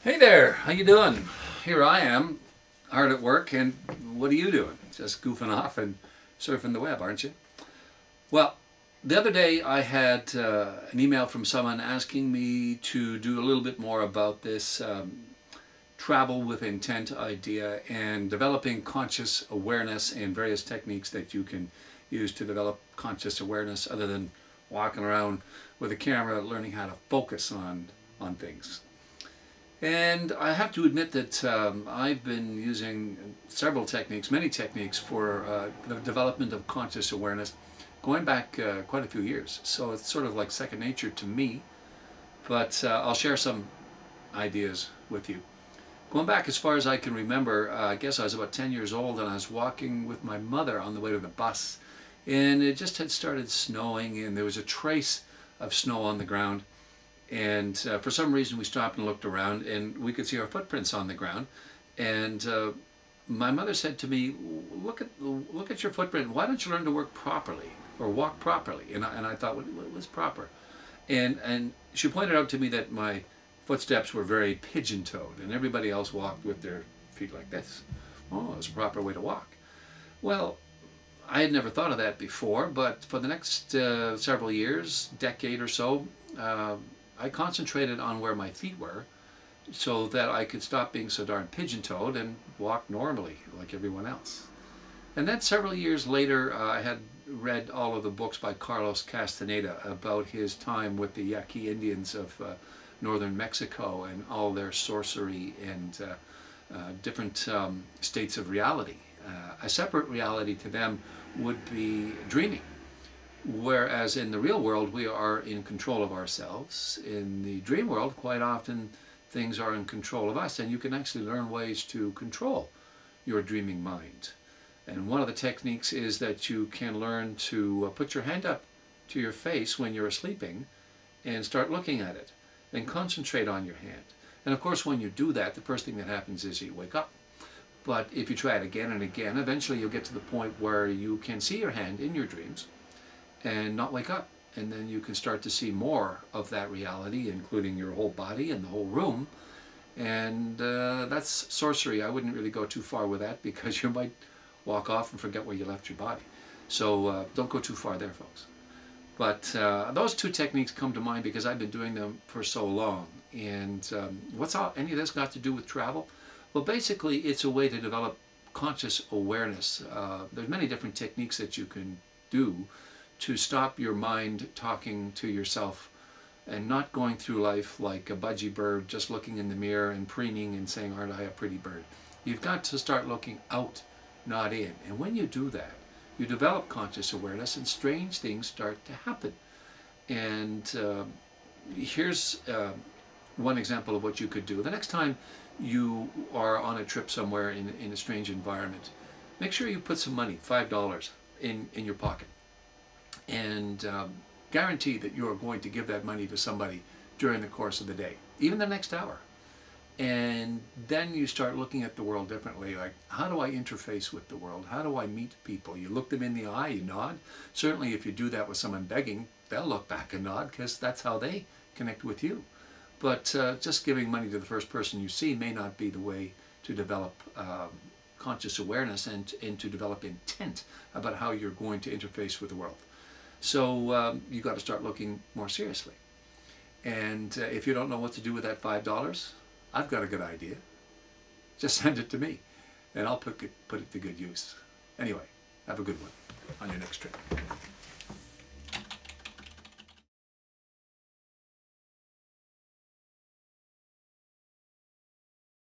Hey there, how you doing? Here I am, hard at work, and what are you doing? Just goofing off and surfing the web, aren't you? Well, the other day I had an email from someone asking me to do a little bit more about this travel with intent idea and developing conscious awareness and various techniques that you can use to develop conscious awareness other than walking around with a camera learning how to focus on things. And I have to admit that I've been using several techniques, many techniques for the development of conscious awareness going back quite a few years. So it's sort of like second nature to me, but I'll share some ideas with you. Going back as far as I can remember, I guess I was about 10 years old and I was walking with my mother on the way to the bus, and it just had started snowing and there was a trace of snow on the ground. And for some reason we stopped and looked around and we could see our footprints on the ground. And my mother said to me, look at your footprint. Why don't you learn to work properly or walk properly? And I thought, what was proper? And she pointed out to me that my footsteps were very pigeon-toed and everybody else walked with their feet like this. Oh, it's a proper way to walk. Well, I had never thought of that before, but for the next several years, decade or so, I concentrated on where my feet were so that I could stop being so darn pigeon-toed and walk normally like everyone else. And then several years later, I had read all of the books by Carlos Castaneda about his time with the Yaqui Indians of northern Mexico and all their sorcery and different states of reality. A separate reality to them would be dreaming. Whereas in the real world, we are in control of ourselves. In the dream world, quite often things are in control of us, and you can actually learn ways to control your dreaming mind. And one of the techniques is that you can learn to put your hand up to your face when you're sleeping and start looking at it and concentrate on your hand. And of course, when you do that, the first thing that happens is you wake up. But if you try it again and again, eventually you'll get to the point where you can see your hand in your dreams and not wake up, and then you can start to see more of that reality, including your whole body and the whole room. And that's sorcery. I wouldn't really go too far with that because you might walk off and forget where you left your body. So don't go too far there, folks. But those two techniques come to mind because I've been doing them for so long. And what's any of this got to do with travel? Well, basically it's a way to develop conscious awareness. There's many different techniques that you can do to stop your mind talking to yourself and not going through life like a budgie bird, just looking in the mirror and preening and saying, aren't I a pretty bird? You've got to start looking out, not in. And when you do that, you develop conscious awareness and strange things start to happen. And here's one example of what you could do. The next time you are on a trip somewhere in a strange environment, make sure you put some money, $5, in your pocket. And guarantee that you are going to give that money to somebody during the course of the day, even the next hour. And then you start looking at the world differently, like, how do I interface with the world? How do I meet people? You look them in the eye, you nod. Certainly if you do that with someone begging, they'll look back and nod because that's how they connect with you. But just giving money to the first person you see may not be the way to develop conscious awareness and to develop intent about how you're going to interface with the world. So you've got to start looking more seriously. And if you don't know what to do with that $5, I've got a good idea. Just send it to me, and I'll put it to good use. Anyway, have a good one on your next trip.